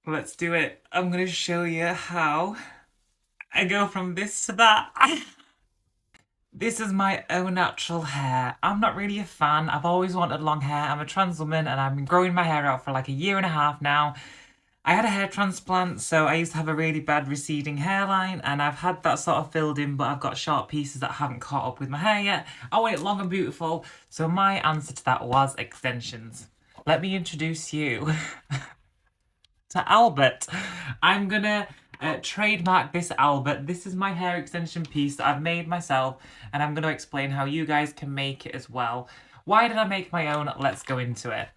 Let's do it. I'm gonna show you how I go from this to that. This is my own natural hair. I'm not really a fan. I've always wanted long hair. I'm a trans woman and I've been growing my hair out for like a year and a half now. I had a hair transplant, so I used to have a really bad receding hairline, and I've had that sort of filled in, but I've got short pieces that haven't caught up with my hair yet. I want it long and beautiful, so my answer to that was extensions. Let me introduce you to Albert. I'm gonna trademark this Albert. This is my hair extension piece that I've made myself, and I'm gonna explain how you guys can make it as well. Why did I make my own? Let's go into it.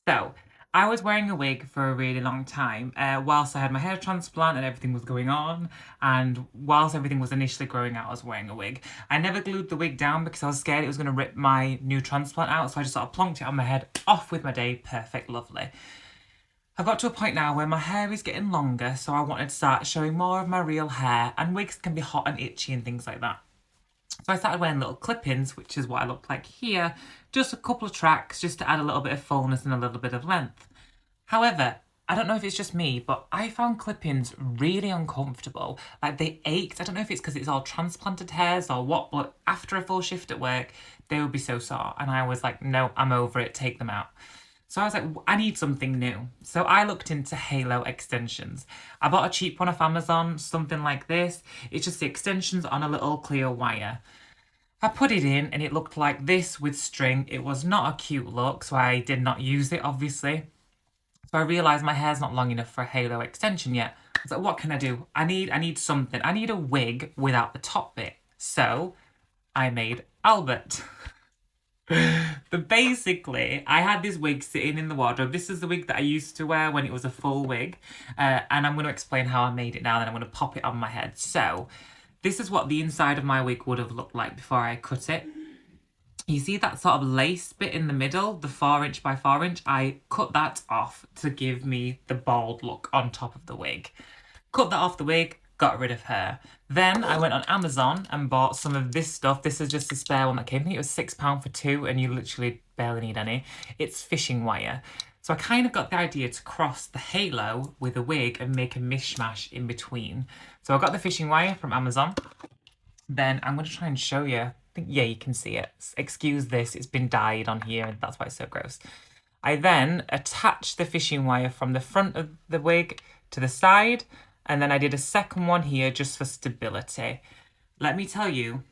So, I was wearing a wig for a really long time, whilst I had my hair transplant and everything was going on, and whilst everything was initially growing out, I was wearing a wig. I never glued the wig down because I was scared it was going to rip my new transplant out, so I just sort of plonked it on my head, off with my day, perfect, lovely. I've got to a point now where my hair is getting longer, so I wanted to start showing more of my real hair, and wigs can be hot and itchy and things like that. So I started wearing little clip-ins, which is what I look like here, just a couple of tracks, just to add a little bit of fullness and a little bit of length. However, I don't know if it's just me, but I found clip-ins really uncomfortable. Like, they ached. I don't know if it's because it's all transplanted hairs or what, but after a full shift at work, they would be so sore. And I was like, no, I'm over it, take them out. So I was like, I need something new. So I looked into halo extensions. I bought a cheap one off Amazon, something like this. It's just the extensions on a little clear wire. I put it in and it looked like this with string. It was not a cute look, so I did not use it, obviously. So I realised my hair's not long enough for a halo extension yet. I was like, what can I do? I need something. I need a wig without the top bit. So I made Albert. But basically, I had this wig sitting in the wardrobe. This is the wig that I used to wear when it was a full wig. And I'm going to explain how I made it now, then I'm going to pop it on my head. So, this is what the inside of my wig would have looked like before I cut it. You see that sort of lace bit in the middle, the 4" by 4". I cut that off to give me the bald look on top of the wig. Cut that off the wig, got rid of her. Then I went on Amazon and bought some of this stuff. This is just a spare one that came. I think it was £6 for two, and you literally barely need any. It's fishing wire. So I kind of got the idea to cross the halo with a wig and make a mishmash in between. So I got the fishing wire from Amazon. Then I'm going to try and show you. I think, yeah, you can see it. Excuse this, it's been dyed on here, and that's why it's so gross. I then attached the fishing wire from the front of the wig to the side, and then I did a second one here just for stability. Let me tell you,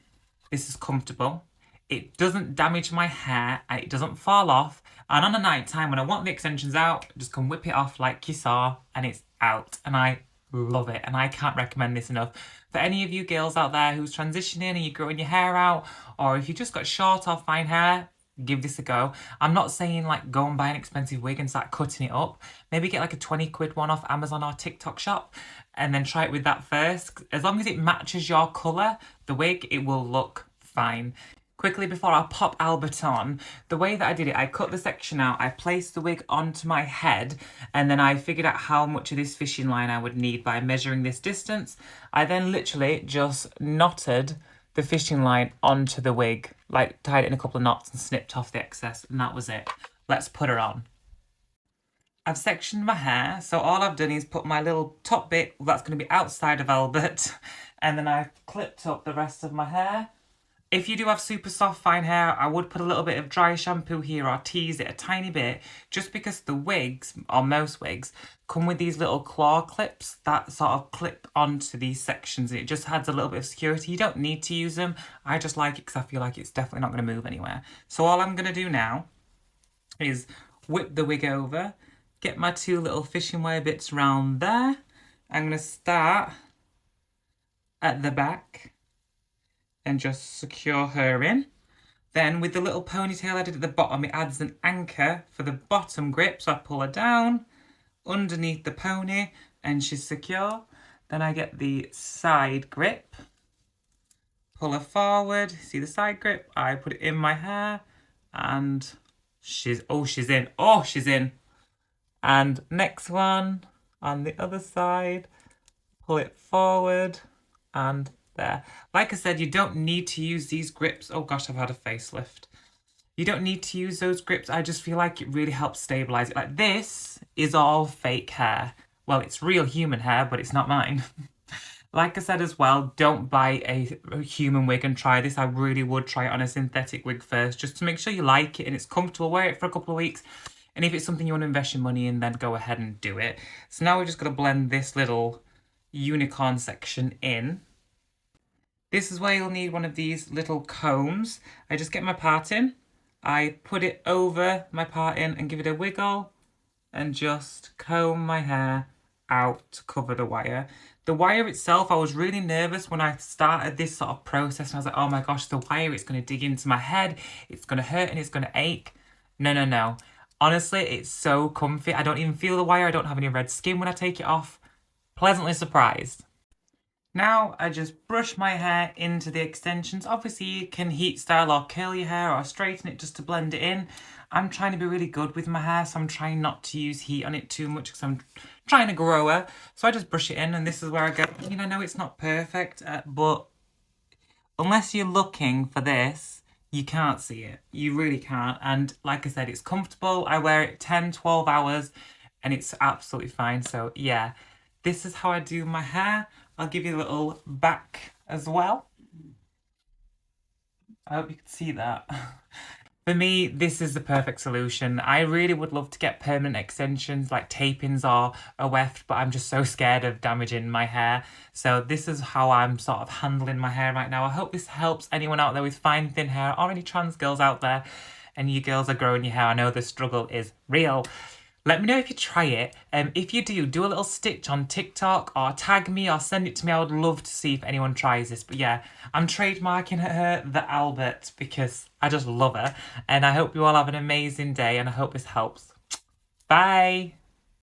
this is comfortable. It doesn't damage my hair, and it doesn't fall off. And on a night time when I want the extensions out, just come whip it off like you saw, and it's out. And I love it, and I can't recommend this enough. For any of you girls out there who's transitioning and you're growing your hair out, or if you just got short or fine hair, give this a go. I'm not saying like go and buy an expensive wig and start cutting it up. Maybe get like a 20 quid one off Amazon or TikTok shop and then try it with that first. As long as it matches your colour, the wig, it will look fine. Quickly before I pop Albert on, the way that I did it, I cut the section out, I placed the wig onto my head, and then I figured out how much of this fishing line I would need by measuring this distance. I then literally just knotted the fishing line onto the wig, like tied it in a couple of knots and snipped off the excess, and that was it. Let's put her on. I've sectioned my hair, so all I've done is put my little top bit, that's going to be outside of Albert, and then I've clipped up the rest of my hair. If you do have super soft fine hair, I would put a little bit of dry shampoo here or tease it a tiny bit, just because the wigs, or most wigs, come with these little claw clips that sort of clip onto these sections, and it just adds a little bit of security. You don't need to use them. I just like it because I feel like it's definitely not going to move anywhere. So all I'm going to do now is whip the wig over, get my two little fishing wire bits round there. I'm going to start at the back and just secure her in. Then with the little ponytail I did at the bottom, it adds an anchor for the bottom grip. So I pull her down underneath the pony and she's secure. Then I get the side grip, pull her forward, see the side grip, I put it in my hair and she's in. And next one on the other side, pull it forward and there. Like I said, you don't need to use these grips. Oh gosh, I've had a facelift. You don't need to use those grips. I just feel like it really helps stabilize it. Like this is all fake hair. Well, it's real human hair, but it's not mine. Like I said as well, don't buy a human wig and try this. I really would try it on a synthetic wig first, just to make sure you like it and it's comfortable. Wear it for a couple of weeks. And if it's something you want to invest your money in, then go ahead and do it. So now we're just going to blend this little unicorn section in. This is where you'll need one of these little combs. I just get my part in, I put it over my part in and give it a wiggle and just comb my hair out to cover the wire. The wire itself, I was really nervous when I started this sort of process and I was like, oh my gosh, the wire, it's going to dig into my head, it's going to hurt and it's going to ache. No, no, no. Honestly, it's so comfy. I don't even feel the wire. I don't have any red skin when I take it off. Pleasantly surprised. Now I just brush my hair into the extensions. Obviously you can heat style or curl your hair or straighten it just to blend it in. I'm trying to be really good with my hair, so I'm trying not to use heat on it too much because I'm trying to grow her. So I just brush it in and this is where I go, you know, I know it's not perfect, but unless you're looking for this, you can't see it. You really can't. And like I said, it's comfortable. I wear it 10, 12 hours and it's absolutely fine. So yeah, this is how I do my hair. I'll give you a little back as well. I hope you can see that. For me, this is the perfect solution. I really would love to get permanent extensions like tapings or a weft, but I'm just so scared of damaging my hair. So this is how I'm sort of handling my hair right now. I hope this helps anyone out there with fine, thin hair or any trans girls out there. And you girls are growing your hair. I know the struggle is real. Let me know if you try it. If you do a little stitch on TikTok or tag me or send it to me. I would love to see if anyone tries this. But yeah, I'm trademarking her the Albert because I just love her. And I hope you all have an amazing day and I hope this helps. Bye.